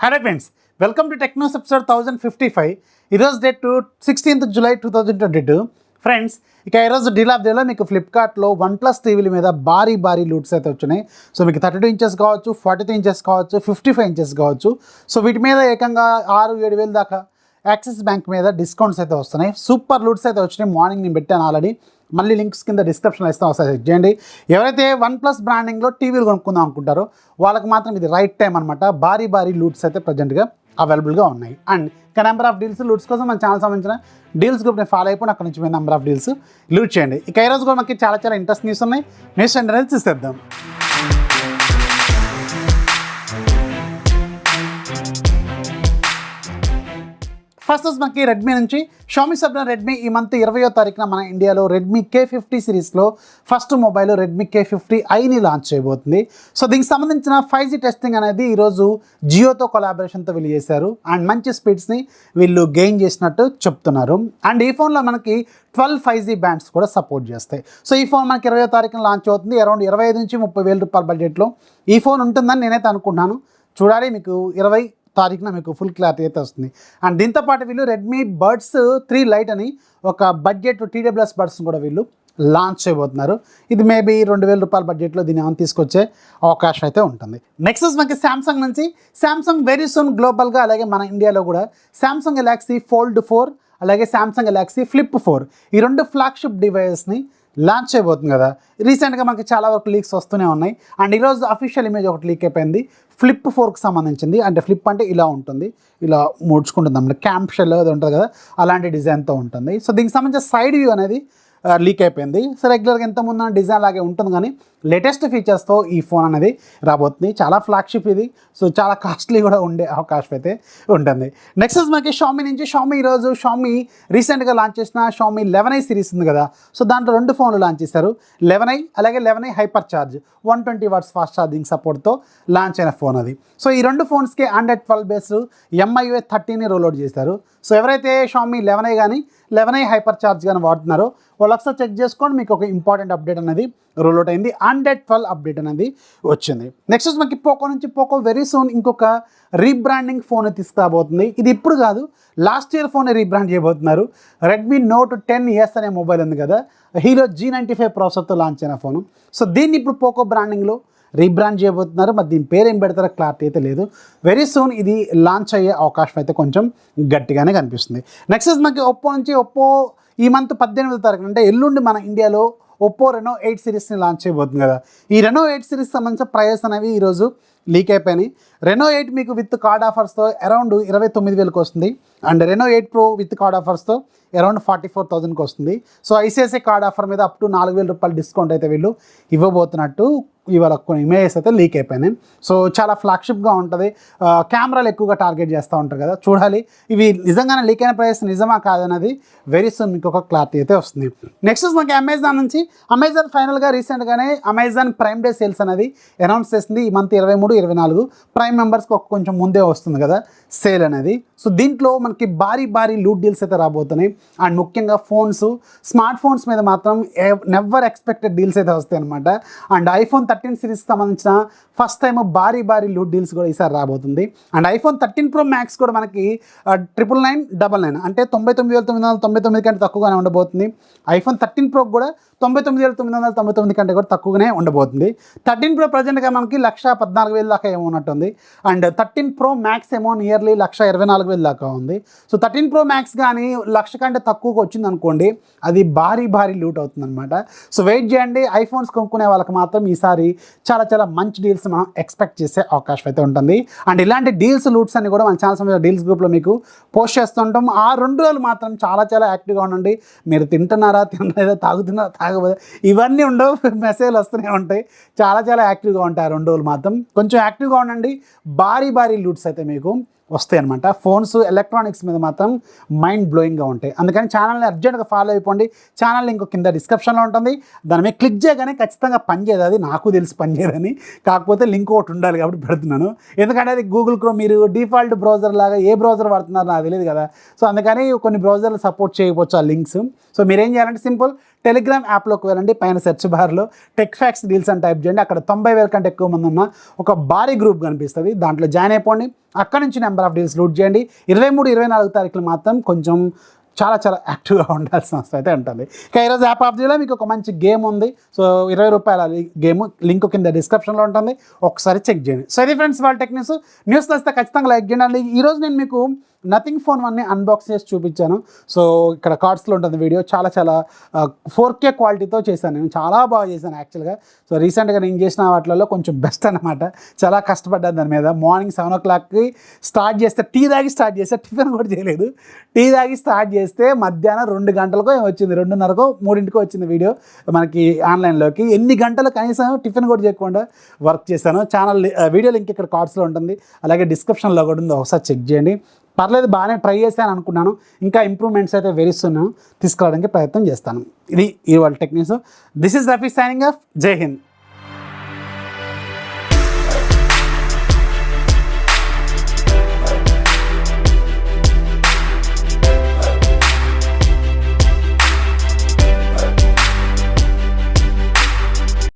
Hello friends, welcome to Technos episode 1055. ఈరోజు date 16th July 2022. Friends, ఇక ఈరోజు deal of డేలో మీకు ఫ్లిప్కార్ట్లో OnePlus టీవీల మీద భారీ లూట్స్ అయితే వచ్చినాయి. సో మీకు 32 ఇంచెస్ కావచ్చు, 43 ఇంచెస్ కావచ్చు, 55 ఇంచెస్ కావచ్చు. సో వీటి మీద ఏకంగా 6-7 వేలు దాకా యాక్సిస్ బ్యాంక్ మీద డిస్కౌంట్స్ అయితే వస్తున్నాయి. సూపర్ లూట్స్ అయితే వచ్చినాయి. మార్నింగ్ నేను పెట్టాను ఆల్రెడీ, మళ్ళీ లింక్స్ కింద డిస్క్రిప్షన్లో ఇస్తాం, ఒకసారి చెక్ చేయండి. ఎవరైతే OnePlus బ్రాండింగ్లో టీవీలు కొనుక్కుందాం అనుకుంటారో వాళ్ళకి మాత్రం ఇది రైట్ టైం అనమాట. భారీ లూట్స్ అయితే ప్రజెంట్గా అవైలబుల్గా ఉన్నాయి. అండ్ ఇంకా నెంబర్ ఆఫ్ డీల్స్ లూట్స్ కోసం మన ఛానల్ సంబంధించిన డీల్స్ గ్రూప్ని ఫాలో అయిపోయి అక్కడ నుంచి మీ నెంబర్ ఆఫ్ డీల్స్ లూట్ చేయండి. ఇక ఈరోజు కూడా మనకి చాలా ఇంట్రెస్ట్ న్యూస్ ఉన్నాయి. న్యూస్ అనేది చూసేద్దాం. ఫస్ట్ మనకి రెడ్మీ నుంచి షామీ సబ్న రెడ్మీ ఈ మంత్ 20వ తారీఖున మన ఇండియాలో రెడ్మీ K50 సిరీస్లో ఫస్ట్ మొబైల్ రెడ్మీ K50iని లాంచ్ చేయబోతుంది. సో దీనికి సంబంధించిన 5G టెస్టింగ్ అనేది ఈరోజు జియోతో కొలాబరేషన్తో వీళ్ళు చేశారు. అండ్ మంచి స్పీడ్స్ని వీళ్ళు గెయిన్ చేసినట్టు చెప్తున్నారు. అండ్ ఈ ఫోన్లో మనకి 12 5G బ్యాండ్స్ కూడా సపోర్ట్ చేస్తాయి. సో ఈ ఫోన్ మనకి 20వ తారీఖున లాంచ్ అవుతుంది. అరౌండ్ 25 నుంచి 30 వేల రూపాయల బడ్జెట్లో ఈ ఫోన్ ఉంటుందని నేనైతే అనుకుంటున్నాను. చూడాలి, మీకు 20 తారీఖున మీకు ఫుల్ క్లారిటీ అయితే వస్తుంది. అండ్ దీంతోపాటు వీళ్ళు రెడ్మీ బడ్స్ 3 లైట్ అని ఒక బడ్జెట్ TWS బడ్స్ కూడా వీళ్ళు లాంచ్ చేయబోతున్నారు. ఇది మేబీ 2000 రూపాయల బడ్జెట్లో దీన్ని ఏమైనా తీసుకొచ్చే అవకాశం అయితే ఉంటుంది. నెక్స్ట్ మనకి శాంసంగ్ నుంచి శాంసంగ్ వెరీ సూన్ గ్లోబల్గా, అలాగే మన ఇండియాలో కూడా శాంసంగ్ గెలాక్సీ Fold 4 అలాగే శాంసంగ్ గెలాక్సీ Flip 4 ఈ రెండు ఫ్లాగ్షిప్ డివైసెస్ని లాంచ్ చేయబోతుంది కదా. రీసెంట్గా మనకి చాలా వరకు లీక్స్ వస్తూనే ఉన్నాయి. అండ్ ఈరోజు అఫీషియల్ ఇమేజ్ ఒకటి లీక్ అయిపోయింది Flip 4కి సంబంధించింది. అంటే ఫ్లిప్ అంటే ఇలా ఉంటుంది, ఇలా ముడుచుకుంటుంది అన్నమాట. క్యాంప్ షెల్ అది ఉంటుంది కదా, అలాంటి డిజైన్తో ఉంటుంది. సో దీనికి సంబంధించిన సైడ్ వ్యూ అనేది లీక్ అయిపోయింది. సో రెగ్యులర్గా ఎంత ముందు డిజైన్ లాగే ఉంటుంది, కానీ లేటెస్ట్ ఫీచర్స్తో ఈ ఫోన్ అనేది రాబోతుంది. చాలా ఫ్లాగ్షిప్ ఇది. సో చాలా కాస్ట్లీ కూడా ఉండే అవకాశం అయితే ఉంటుంది. నెక్స్ట్ మనకి షామీ నుంచి షామీ రీసెంట్గా లాంచ్ చేసిన షామీ 11i సిరీస్ ఉంది కదా. సో దాంట్లో 2 ఫోన్లు లాంచ్ చేశారు. 11i అలాగే 11i hyper charge 120 watts fast charging సపోర్ట్తో లాంచ్ అయిన ఫోన్ అది. సో ఈ 2 ఫోన్స్కి Android 12 బేస్ MIUI 13ని రోల్అవుట్ చేశారు. సో ఎవరైతే షామీ 11i కానీ 11i హైపర్ ఛార్జ్ కానీ వాడుతున్నారో వాళ్ళు ఒకసారి చెక్ చేసుకోండి. మీకు ఒక ఇంపార్టెంట్ అప్డేట్ అనేది రోల్అవుట్ అయింది. Android 12 అప్డేట్ అనేది వచ్చింది. నెక్స్ట్ మనకి పోకో వెరీ సూన్ ఇంకొక రీబ్రాండింగ్ ఫోన్ తీసుకురాబోతుంది. ఇది ఇప్పుడు కాదు, లాస్ట్ ఇయర్ ఫోన్ రీబ్రాండ్ చేయబోతున్నారు. రెడ్మీ Note 10s అనే మొబైల్ ఉంది కదా, హీరో G95 ప్రాసెసర్తో లాంచ్ అయిన ఫోను. సో దీన్ని ఇప్పుడు పోకో బ్రాండింగ్లో రీబ్రాండ్ చేయబోతున్నారు. మరి దీని పేరు ఏం పెడతారో క్లారిటీ అయితే లేదు. వెరీ సూన్ ఇది లాంచ్ అయ్యే అవకాశం అయితే కొంచెం గట్టిగానే కనిపిస్తుంది. నెక్స్ట్ మనకి ఒప్పో ఈ మంత్ 18వ తారీఖున అంటే ఎల్లుండి మన ఇండియాలో ఒప్పో Reno 8 సిరీస్ని లాంచ్ చేయబోతుంది కదా. ఈ Reno 8 సిరీస్ సంబంధించిన ప్రైస్ అనేవి ఈరోజు లీక్ అయిపోయినాయి. Reno 8 మీకు విత్ కార్డ్ ఆఫర్స్తో అరౌండ్ 29,000కి వస్తుంది. And Reno 8 Pro with card ఆఫర్స్తో అరౌండ్ 44,000కి వస్తుంది. సో ICICI కార్డ్ ఆఫర్ మీద అప్ టు 4,000 రూపాయలు డిస్కౌంట్ అయితే వీళ్ళు ఇవ్వబోతున్నట్టు ఇవాళ కొన్ని ఇమేజెస్ అయితే లీక్ అయిపోయినాయి. సో చాలా ఫ్లాగ్షిప్గా ఉంటుంది. కెమెరాలు ఎక్కువగా టార్గెట్ చేస్తూ ఉంటారు కదా, చూడాలి ఇవి నిజంగానే లీక్ అయిన ప్రైస్ నిజమా కాదన్నది వెరీ సూన్ మీకు ఒక క్లారిటీ అయితే వస్తుంది. నెక్స్ట్ మనకి అమెజాన్ నుంచి ఫైనల్గా రీసెంట్గానే అమెజాన్ ప్రైమ్ డే సేల్స్ అనేది అనౌన్స్ చేసింది. ఈ మంత్ 23, 24 ప్రైమ్ మెంబర్స్కి కొంచెం ముందే వస్తుంది కదా సేల్ అనేది. సో దీంట్లో మనకి భారీ లూట్ డీల్స్ అయితే రాబోతున్నాయి. అండ్ ముఖ్యంగా స్మార్ట్ ఫోన్స్ మీద మాత్రం నెవర్ ఎక్స్పెక్టెడ్ డీల్స్ అయితే వస్తాయి అనమాట. అండ్ iPhone 13 సిరీస్కి సంబంధించిన ఫస్ట్ టైం భారీ లూట్ డీల్స్ కూడా ఈసారి రాబోతుంది. అండ్ iPhone 13 Pro Max కూడా మనకి 999 అంటే 99,999 కంటే తక్కువగానే ఉండబోతుంది. iPhone 13 Pro కూడా 99,999 కంటే కూడా తక్కువగానే ఉండబోతుంది. 13 Pro ప్రజెంట్గా మనకి 1,14,000 దాకా ఏమో ఉన్నట్టుంది. అండ్ 13 Pro Max ఏమో నియర్లీ 1,24,000 దాకా ఉంది. సో 13 Pro Max కానీ 1,00,000 కంటే తక్కువగా వచ్చింది అనుకోండి, అది భారీ లూట్ అవుతుంది అనమాట. సో వెయిట్ చేయండి. ఐఫోన్స్ కొనుక్కునే వాళ్ళకి మాత్రం ఈసారి చాలా మంచి డీల్స్ మనం ఎక్స్పెక్ట్ చేసే అవకాశం అయితే ఉంటుంది. అండ్ ఇలాంటి డీల్స్ లూట్స్ అన్ని కూడా మన ఛానల్ సంబంధించిన డీల్స్ గ్రూప్లో మీకు పోస్ట్ చేస్తుంటాం. ఆ 2 రోజులు మాత్రం చాలా యాక్టివ్గా ఉండండి. మీరు తింటున్నారా, తాగబోదా ఇవన్నీ ఉండవు, మెసేజ్లు వస్తూనే ఉంటాయి. చాలా యాక్టివ్గా ఉంటాయి. 2 రోజులు మాత్రం కొంచెం యాక్టివ్గా ఉండండి. భారీ లూట్స్ అయితే మీకు వస్తాయి అనమాట. ఫోన్స్ ఎలక్ట్రానిక్స్ మీద మాత్రం మైండ్ బ్లోయింగ్గా ఉంటాయి. అందుకని ఛానల్ని అర్జెంట్గా ఫాలో అయిపోండి. ఛానల్ లింక్ కింద డిస్క్రిప్షన్లో ఉంటుంది. దాని మీద క్లిక్ చేయగానే ఖచ్చితంగా పనిచేయదు. అది నాకు తెలిసి పనిచేయదని, కాకపోతే లింక్ ఒకటి ఉండాలి కాబట్టి పెడుతున్నాను. ఎందుకంటే అది గూగుల్ క్రోమ్ మీరు డిఫాల్ట్ బ్రౌజర్ లాగా ఏ బ్రౌజర్ వాడుతున్నారో నాకు తెలియదు కదా. సో అందుకని కొన్ని బ్రౌజర్లు సపోర్ట్ చేయకపోవచ్చు ఆ లింక్స్. సో మీరేం చేయాలంటే సింపుల్ టెలిగ్రామ్ యాప్లోకి వెళ్ళండి, పైన సెర్చ్ బార్లో టెక్ఫాక్స్ డీల్స్ అని టైప్ చేయండి. అక్కడ 90,000 కంటే ఎక్కువ మంది ఉన్న ఒక భారీ గ్రూప్ కనిపిస్తుంది, దాంట్లో జాయిన్ అయిపోండి. అక్కడ నుంచి నెంబర్ ఆఫ్ డీల్స్ లూట్ చేయండి. 23, 24 తారీఖులు మాత్రం కొంచెం చాలా చాలా యాక్టివ్గా ఉండాల్సిన అవసరం అయితే ఉంటుంది. ఇక ఈరోజు యాప్ ఆఫ్ జీలో మీకు ఒక మంచి గేమ్ ఉంది. సో 20 రూపాయల గేమ్ లింక్ కింద డిస్క్రిప్షన్లో ఉంటుంది, ఒకసారి చెక్ చేయండి. సో ఇది ఫ్రెండ్స్ వాళ్ళ టెక్ న్యూస్ వస్తే ఖచ్చితంగా లైక్ చేయండి. ఈరోజు నేను మీకు నథింగ్ ఫోన్ 1ని అన్బాక్స్ చేసి చూపించాను. సో ఇక్కడ కార్డ్స్లో ఉంటుంది వీడియో, చాలా చాలా 4K క్వాలిటీతో చేశాను, నేను చాలా బాగా చేశాను యాక్చువల్గా. సో రీసెంట్గా నేను చేసిన వాటిలో కొంచెం బెస్ట్ అనమాట, చాలా కష్టపడ్డాను దాని మీద. మార్నింగ్ 7 o'clockకి స్టార్ట్ చేస్తే, టీ తాగి స్టార్ట్ చేస్తే, టిఫిన్ కూడా చేయలేదు, టీ తాగి స్టార్ట్ చేస్తే మధ్యాహ్నం 2 గంటలకో వచ్చింది, 2:30కో 3ంటికో వచ్చింది వీడియో మనకి ఆన్లైన్లోకి. ఎన్ని గంటలు కనీసం టిఫిన్ కూడా చేయకుండా వర్క్ చేశాను. ఛానల్ వీడియో లింక్ ఇక్కడ కార్డ్స్లో ఉంటుంది, అలాగే డిస్క్రిప్షన్లో కూడా ఉంది, ఒకసారి చెక్ చేయండి. పర్లేదు, బాగానే ట్రై చేశాను అనుకున్నాను. ఇంకా ఇంప్రూవ్మెంట్స్ అయితే వెరీ సూన్ తీసుకురావడానికి ప్రయత్నం చేస్తాను. ఇది ఇవాళ tech news. This is Rafi signing off. జై హింద్.